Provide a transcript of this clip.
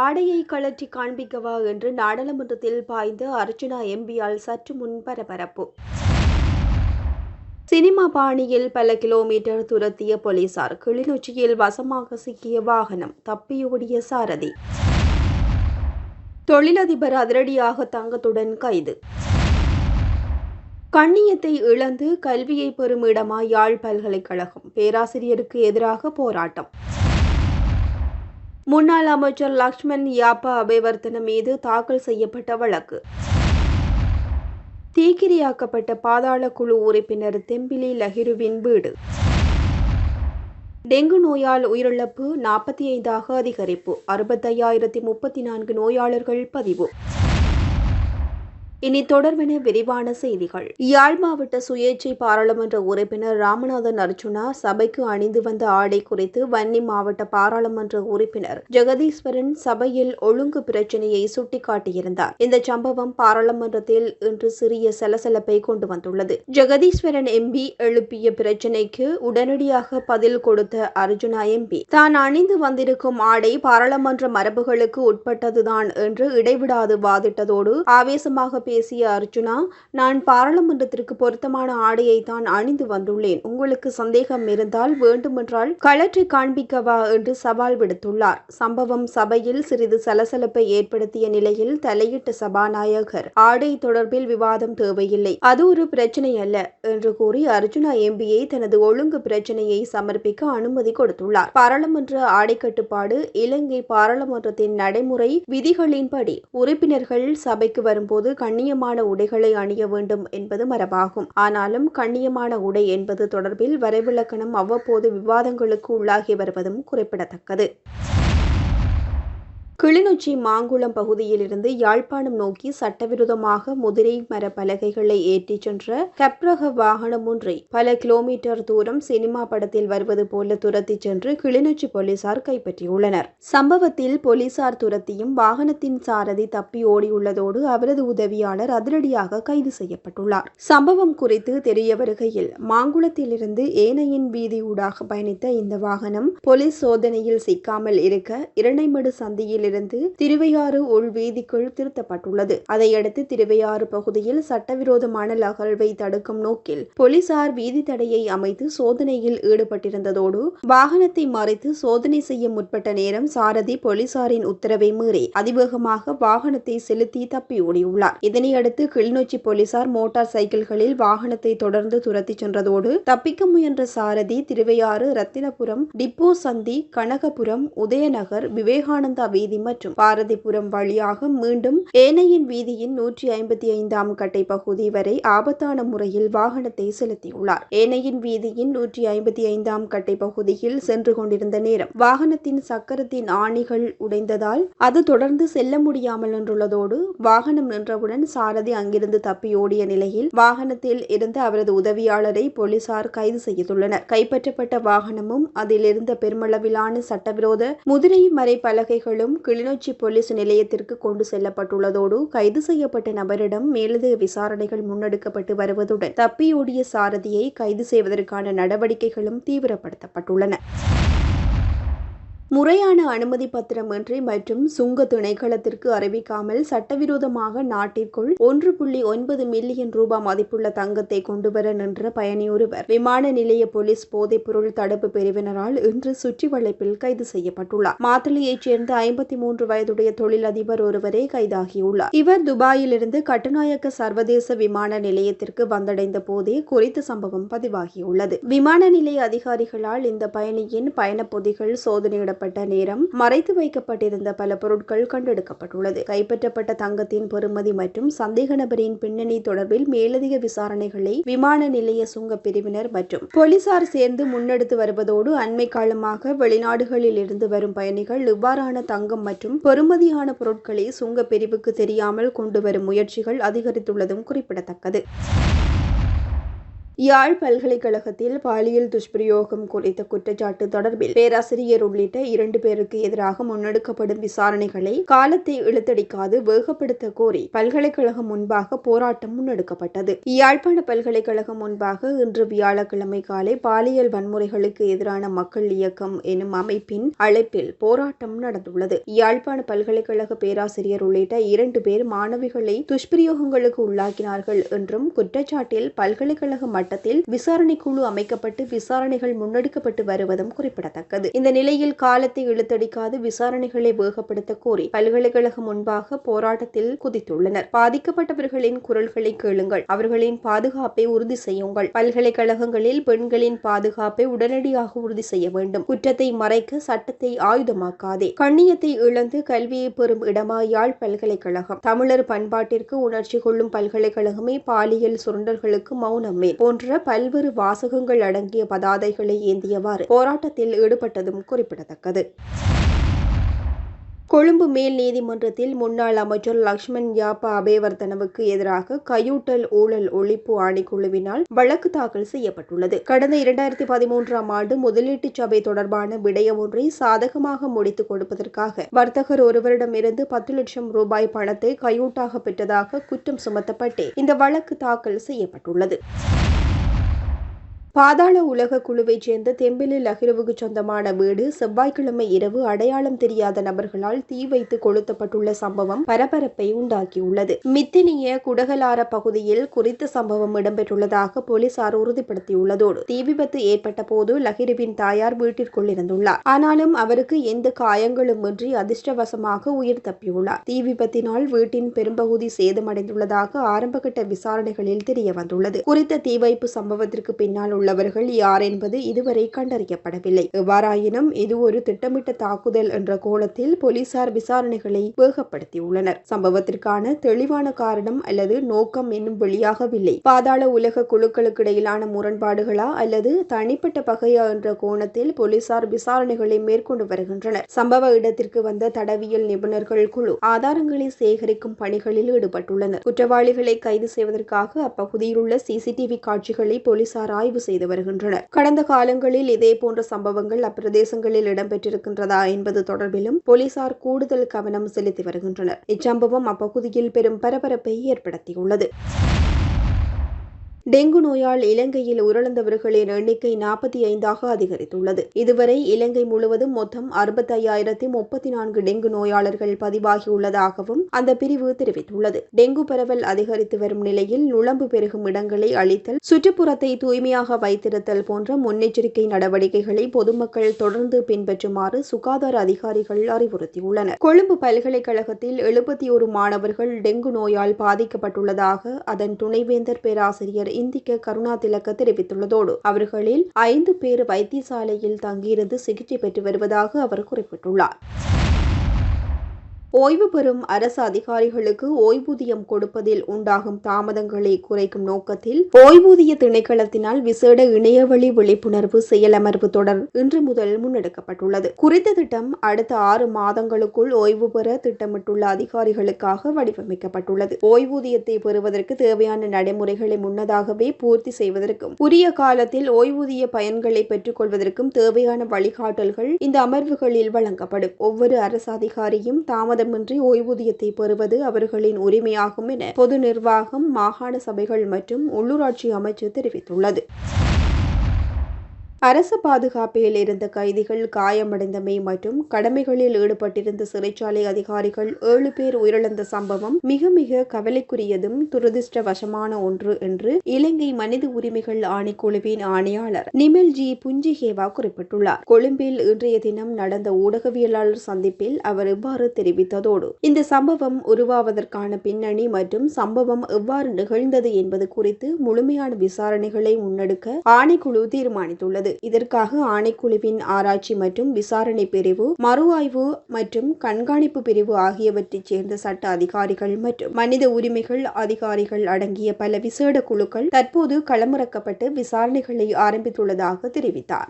ஆடையை கழற்றி காண்பிக்கவா என்று நாடாளுமன்றத்தில் பாய்ந்த அர்ச்சுனா எம்பியால் சற்று முன் பரபரப்பு. சினிமா பாணியில் பல கிலோமீட்டர் துரத்திய போலீசார். கிளிநொச்சியில் வசமாக சிக்கிய வாகனம், தப்பியோடிய சாரதி. தொழிலதிபர் அதிரடியாக தங்கத்துடன் கைது. கண்ணியத்தை இழந்து கல்வியை பெறும் இடமா யாழ் பல்கலைக்கழகம்? பேராசிரியருக்கு எதிராக போராட்டம். முன்னாள் அமைச்சர் லக்ஷ்மன் யாப்பா அபேவர்த்தன மீது தாக்கல் செய்யப்பட்ட வழக்கு. தீக்கிரையாக்கப்பட்ட பாதாள குழு உறுப்பினர் தெம்பிலி லஹிருவின் வீடு. டெங்கு நோயால் உயிரிழப்பு 45ஆக அதிகரிப்பு. 65,034 நோயாளர்கள் பதிவு. இனி தொடர்பென விரிவான செய்திகள். யாழ் மாவட்ட சுயேட்சை பாராளுமன்ற உறுப்பினர் ராமநாதன் அர்ச்சுனா சபைக்கு அணிந்து வந்த ஆடை குறித்து வன்னி மாவட்ட பாராளுமன்ற உறுப்பினர் ஜெகதீஸ்வரன் சபையில் ஒழுங்கு பிரச்சினையை சுட்டிக்காட்டியிருந்தார். இந்த சம்பவம் பாராளுமன்றத்தில் இன்று சிறிய சலசலப்பை கொண்டு வந்துள்ளது. ஜெகதீஸ்வரன் எம்பி எழுப்பிய பிரச்சினைக்கு உடனடியாக பதில் கொடுத்த அர்ச்சுனா எம்பி தான் அணிந்து வந்திருக்கும் ஆடை பாராளுமன்ற மரபுகளுக்கு உட்பட்டதுதான் என்று இடைவிடாது வாதிட்டதோடு ஆவேசமாக பேசிய அர்ச்சுனா, நான் பாராளுமன்றத்திற்கு பொருத்தமான ஆடையை தான் அணிந்து வந்துள்ளேன். உங்களுக்கு சந்தேகம் இருந்தால் வேண்டுமென்றால் கழற்றி காண்பிக்கவா என்று சவால் விடுத்துள்ளார். சம்பவம் சபையில் சிறிது சலசலப்பை ஏற்படுத்திய நிலையில் தலையிட்ட சபாநாயகர் ஆடை தொடர்பில் விவாதம் தேவையில்லை, அது ஒரு பிரச்சினை அல்ல என்று கூறி அர்ச்சுனா எம்பியை தனது ஒழுங்கு பிரச்சினையை சமர்ப்பிக்க அனுமதி கொடுத்துள்ளார். பாராளுமன்ற ஆடை கட்டுப்பாடு இலங்கை பாராளுமன்றத்தின் நடைமுறை விதிகளின்படி உறுப்பினர்கள் சபைக்கு வரும்போது கண்ணியமான உடைகளை அணிய வேண்டும் என்பது மரபாகும். ஆனாலும் கண்ணியமான உடை என்பது தொடர்பில் வரைவிலக்கணம் அவ்வப்போது விவாதங்களுக்கு உள்ளாகி வருவதும் குறிப்பிடத்தக்கது. கிளிநொச்சி மாங்குளம் பகுதியிலிருந்து யாழ்ப்பாணம் நோக்கி சட்டவிரோதமாக முதிரை மர பலகைகளை ஏற்றிச் சென்ற கப்ரக வாகனம் ஒன்றை பல கிலோமீட்டர் தூரம் சினிமா படத்தில் வருவது போல துரத்திச் சென்று கிளிநொச்சி போலீசார் கைப்பற்றியுள்ளனர். சம்பவத்தில் போலீசார் துரத்தியும் வாகனத்தின் சாரதி தப்பி ஓடியுள்ளதோடு அவரது உதவியாளர் அதிரடியாக கைது செய்யப்பட்டுள்ளார். சம்பவம் குறித்து தெரிய வருகையில் மாங்குளத்திலிருந்து ஏனையின் வீதியூடாக பயணித்த இந்த வாகனம் போலீஸ் சோதனையில் சிக்காமல் இருக்க இரணைமடு சந்தியில் இருந்து திருவையாறு உள் வீதிக்குள் திருத்தப்பட்டுள்ளது. அதையடுத்து திருவையாறு பகுதியில் சட்டவிரோத மணல் அகழ்வை தடுக்கும் நோக்கில் போலீசார் வீதி தடையை அமைத்து சோதனையில் ஈடுபட்டிருந்ததோடு வாகனத்தை மறைத்து சோதனை செய்ய முற்பட்ட நேரம் சாரதி போலீசாரின் உத்தரவை மீறி அதிவேகமாக வாகனத்தை செலுத்தி தப்பி ஓடியுள்ளார். இதனையடுத்து கிளிநொச்சி போலீசார் மோட்டார் சைக்கிள்களில் வாகனத்தை தொடர்ந்து துரத்தி சென்றதோடு தப்பிக்க முயன்ற சாரதி திருவையாறு ரத்தினபுரம் டிப்போ சந்தி கனகபுரம் உதயநகர் விவேகானந்தா வீதி மற்றும் பாரதிபுரம் வழியாக மீண்டும் ஏனையின் வீதியின் 155ஆம் கட்டை பகுதி வரை ஆபத்தான முறையில் வாகனத்தை செலுத்தியுள்ளார். ஏனையின் வீதியின் 155ஆம் கட்டை பகுதியில் சென்று கொண்டிருந்த நேரம் வாகனத்தின் சக்கரத்தின் ஆணிகள் உடைந்ததால் அது தொடர்ந்து செல்ல முடியாமல் நின்றுள்ளதோடு வாகனம் நின்றவுடன் சாரதி அங்கிருந்து தப்பி ஓடிய நிலையில் வாகனத்தில் இருந்த அவரது உதவியாளரை போலீசார் கைது செய்துள்ளனர். கைப்பற்றப்பட்ட வாகனமும் அதில் இருந்த பெருமளவிலான சட்டவிரோத முதிரை மரை பலகைகளும் கிளிநொச்சி போலீஸ் நிலையத்திற்கு கொண்டு செல்லப்பட்டுள்ளதோடு கைது செய்யப்பட்ட நபரிடம் மேலதிக விசாரணைகள் முன்னெடுக்கப்பட்டு வருவதுடன் தப்பியோடிய சாரதியை கைது செய்வதற்கான நடவடிக்கைகளும் தீவிரப்படுத்தப்பட்டுள்ளன. முறையான அனுமதி பத்திரமின்றி மற்றும் சுங்க திணைக்களத்திற்கு அறிவிக்காமல் சட்டவிரோதமாக நாட்டிற்குள் 1.9 மில்லியன் ரூபாய் மதிப்புள்ள தங்கத்தை கொண்டுவர நின்ற பயணியொருவர் விமான நிலைய போலீஸ் போதைப்பொருள் தடுப்பு பிரிவினரால் இன்று சுற்றி வளைப்பில் கைது செய்யப்பட்டுள்ளார். மாத்தளையைச் சேர்ந்த 53 வயதுடைய தொழிலதிபர் ஒருவரே கைதாகியுள்ளார். இவர் துபாயிலிருந்து கட்டுநாயக்க சர்வதேச விமான நிலையத்திற்கு வந்தடைந்த போதே குறித்த சம்பவம் பதிவாகியுள்ளது. விமான நிலைய அதிகாரிகளால் இந்த பயணியின் பயணப்பொதிகள் சோதனையிடப்பட்ட நேரம் மறைத்து வைக்கப்பட்டிருந்த பல பொருட்கள் கண்டெடுக்கப்பட்டுள்ளது. கைப்பற்றப்பட்ட தங்கத்தின் பெறுமதி மற்றும் சந்தேக நபரின் பின்னணி தொடர்பில் மேலதிக விசாரணைகளை விமான நிலைய சுங்க பிரிவினர் மற்றும் போலீசார் சேர்ந்து முன்னெடுத்து வருவதோடு அண்மை காலமாக வெளிநாடுகளில் இருந்து வரும் பயணிகள் இவ்வாறான தங்கம் மற்றும் பெறுமதியான பொருட்களை சுங்க பிரிவுக்கு தெரியாமல் கொண்டு வரும் முயற்சிகள் அதிகரித்துள்ளதும் குறிப்பிடத்தக்கது. யாழ் பல்கலைக்கழகத்தில் பாலியல் துஷ்பிரயோகம் குறித்த குற்றச்சாட்டு தொடர்பில் பேராசிரியர் உள்ளிட்ட 2 பேருக்கு எதிராக முன்னெடுக்கப்படும் விசாரணைகளை காலத்தை இழுத்தடிக்காது வேகப்படுத்த கோரி பல்கலைக்கழகம் முன்பாக போராட்டம் முன்னெடுக்கப்பட்டது. யாழ்ப்பாண பல்கலைக்கழகம் முன்பாக இன்று வியாழக்கிழமை காலை பாலியல் வன்முறைகளுக்கு எதிரான மக்கள் இயக்கம் எனும் அமைப்பின் அழைப்பில் போராட்டம் நடந்துள்ளது. யாழ்ப்பாண பல்கலைக்கழக பேராசிரியர் உள்ளிட்ட 2 பேர் மாணவிகளை துஷ்பிரயோகங்களுக்கு உள்ளாக்கினார்கள் என்றும் குற்றச்சாட்டில் பல்கலைக்கழக மட்டத்தில் விசாரணை குழு அமைக்கப்பட்டு விசாரணைகள் முன்னெடுக்கப்பட்டு வருவதும் குறிப்பிடத்தக்கது. இந்த நிலையில் காலத்தை இழுத்தடிக்காது விசாரணைகளை வேகப்படுத்த கோரி பல்கலைக்கழகம் முன்பாக போராட்டத்தில் குதித்துள்ளனர். பாதிக்கப்பட்டவர்களின் குரல்களை கேளுங்கள், அவர்களின் பாதுகாப்பை உறுதி செய்யுங்கள், பல்கலைக்கழகங்களில் பெண்களின் பாதுகாப்பை உடனடியாக உறுதி செய்ய வேண்டும், குற்றத்தை மறைக்க சட்டத்தை ஆயுதமாக்காதே, கண்ணியத்தை இழந்து கல்வியை பெறும் இடமா யாழ் பல்கலைக்கழகம், தமிழர் பண்பாட்டிற்கு உணர்ச்சி கொள்ளும் பல்கலைக்கழகமே, பாலியல் சுரண்டல்களுக்கு மௌனமே போன்ற பல்வேறு வாசகங்கள் அடங்கிய பதாதைகளை ஏந்தியவாறு போராட்டத்தில் ஈடுபட்டதும் குறிப்பிடத்தக்கது. கொழும்பு மேல் நீதிமன்றத்தில் முன்னாள் அமைச்சர் லக்ஷ்மன் யாப்பா அபேவர்தனவுக்கு எதிராக கையூட்டல் ஊழல் ஒழிப்பு ஆணைக்குழுவினால் வழக்கு தாக்கல் செய்யப்பட்டுள்ளது. கடந்த 2013ஆம் ஆண்டு முதலீட்டு சபை தொடர்பான விடயம் ஒன்றை சாதகமாக முடித்துக் கொடுப்பதற்காக வர்த்தகர் ஒருவரிடமிருந்து 10 லட்சம் ரூபாய் பணத்தை கையூட்டாக பெற்றதாக குற்றம் சுமத்தப்பட்டு இந்த வழக்கு தாக்கல் செய்யப்பட்டுள்ளது. பாதாள உலக குழுவைச் சேர்ந்த தெம்பிலி லஹிருவுக்கு சொந்தமான வீடு செவ்வாய்க்கிழமை இரவு அடையாளம் தெரியாத நபர்களால் தீ வைத்து கொளுத்தப்பட்டுள்ள சம்பவம் பரபரப்பை உண்டாக்கியுள்ளது. மித்தினிய குடகலார பகுதியில் குறித்த சம்பவம் இடம்பெற்றுள்ளதாக போலீசார் உறுதிப்படுத்தியுள்ளதோடு தீ விபத்து ஏற்பட்ட போது லஹிருவின் தாயார் வீட்டிற்குள் இருந்துள்ளார். ஆனாலும் அவருக்கு எந்த காயங்களுமின்றி அதிர்ஷ்டவசமாக உயிர் தப்பியுள்ளார். தீ விபத்தினால் வீட்டின் பெரும்பகுதி சேதமடைந்துள்ளதாக ஆரம்பகட்ட விசாரணைகளில் தெரியவந்துள்ளது. குறித்த தீ வைப்பு சம்பவத்திற்கு பின்னால் உள்ளவர்கள் யார் என்பது இதுவரை கண்டறியப்படவில்லை. எவ்வாறாயினும் இது ஒரு திட்டமிட்ட தாக்குதல் என்ற கோணத்தில் போலீசார் விசாரணைகளை வேகப்படுத்தியுள்ளனர். சம்பவத்திற்கான தெளிவான காரணம் அல்லது நோக்கம் இன்னும் வெளியாகவில்லை. பாதாள உலக குழுக்களுக்கிடையிலான முரண்பாடுகளா அல்லது தனிப்பட்ட பகையா என்ற கோணத்தில் போலீசார் விசாரணைகளை மேற்கொண்டு வருகின்றனர். சம்பவ இடத்திற்கு வந்த தடவியல் நிபுணர்கள் குழு ஆதாரங்களை சேகரிக்கும் பணிகளில் ஈடுபட்டுள்ளனர். குற்றவாளிகளை கைது செய்வதற்காக அப்பகுதியில் உள்ள சிசிடிவி காட்சிகளை போலீசார் ஆய்வு செய்து வருகின்றனர். கடந்த காலங்களில் இதேபோன்ற சம்பவங்கள் அப்பிரதேசங்களில் இடம்பெற்றிருக்கின்றதா என்பது தொடர்பிலும் போலீசார் கூடுதல் கவனம் செலுத்தி வருகின்றனர். இச்சம்பவம் அப்பகுதியில் பெரும் பரபரப்பை ஏற்படுத்தியுள்ளது. டெங்கு நோயால் இலங்கையில் உயிரிழந்தவர்களின் எண்ணிக்கை 45ஆக அதிகரித்துள்ளது. இதுவரை இலங்கை முழுவதும் மொத்தம் 65,034 டெங்கு நோயாளர்கள் பதிவாகியுள்ளதாகவும் அந்த பிரிவு தெரிவித்துள்ளது. டெங்கு பரவல் அதிகரித்து வரும் நிலையில் நுளம்பு பெருகும் இடங்களை அழித்தல், சுற்றுப்புறத்தை தூய்மையாக வைத்திருத்தல் போன்ற முன்னெச்சரிக்கை நடவடிக்கைகளை பொதுமக்கள் தொடர்ந்து பின்பற்றுமாறு சுகாதார அதிகாரிகள் அறிவுறுத்தியுள்ளனர். கொழும்பு பல்கலைக்கழகத்தில் 71 மாணவர்கள் டெங்கு நோயால் பாதிக்கப்பட்டுள்ளதாக அதன் துணைவேந்தர் பேராசிரியர் இந்திக்க கருணாதிலக்க தெரிவித்துள்ளதோடு அவர்களில் 5 பேர் வைத்தியசாலையில் தங்கியிருந்து சிகிச்சை பெற்று வருவதாக அவர் குறிப்பிட்டுள்ளார். ஓய்வு பெறும் அரசு அதிகாரிகளுக்கு ஓய்வூதியம் கொடுப்பதில் உண்டாகும் தாமதங்களை குறைக்கும் நோக்கத்தில் ஓய்வூதிய திணைக்களத்தினால் விசேட இணையவழி விழிப்புணர்வு செயலமர்வு தொடர் இன்று முதல் முன்னெடுக்கப்பட்டுள்ளது. குறித்த திட்டம் அடுத்த 6 மாதங்களுக்குள் ஓய்வு பெற திட்டமிட்டுள்ள அதிகாரிகளுக்காக வடிவமைக்கப்பட்டுள்ளது. ஓய்வூதியத்தை பெறுவதற்கு தேவையான நடைமுறைகளை முன்னதாகவே பூர்த்தி செய்வதற்கும் உரிய காலத்தில் ஓய்வூதிய பயன்களை பெற்றுக் கொள்வதற்கும் தேவையான வழிகாட்டல்கள் இந்த அமர்வுகளில் வழங்கப்படும். ஒவ்வொரு அரசு அதிகாரியும் தாமதமின்றி ஓய்வூதியத்தை பெறுவது அவர்களின் உரிமையாகும் என பொது நிர்வாகம், மாகாண சபைகள் மற்றும் உள்ளூராட்சி அமைச்சு தெரிவித்துள்ளது. அரசு பாதுகாப்பில் இருந்த கைதிகள் காயமடைந்தமை மற்றும் கடமைகளில் ஈடுபட்டிருந்த சிறைச்சாலை அதிகாரிகள் 7 பேர் உயிரிழந்த சம்பவம் மிக மிக கவலைக்குரியதும் துரதிருஷ்டவசமான ஒன்று என்று இலங்கை மனித உரிமைகள் ஆணைக்குழுவின் ஆணையாளர் நிமல் ஜி புஞ்சிகேவா குறிப்பிட்டுள்ளார். கொழும்பில் இன்றைய தினம் நடந்த ஊடகவியலாளர் சந்திப்பில் அவர் இவ்வாறு தெரிவித்ததோடு இந்த சம்பவம் உருவாவதற்கான பின்னணி மற்றும் சம்பவம் எவ்வாறு நிகழ்ந்தது என்பது குறித்து முழுமையான விசாரணைகளை முன்னெடுக்க ஆணைக்குழு தீர்மானித்துள்ளது. இதற்காக ஆணைக்குழுவின் ஆராய்ச்சி மற்றும் விசாரணை பிரிவு, மறு ஆய்வு மற்றும் கண்காணிப்பு பிரிவு ஆகியவற்றைச் சேர்ந்த சட்ட அதிகாரிகள் மற்றும் மனித உரிமைகள் அதிகாரிகள் அடங்கிய பல விசேட குழுக்கள் தற்போது களமிறக்கப்பட்டு விசாரணைகளை ஆரம்பித்துள்ளதாக தெரிவித்தார்.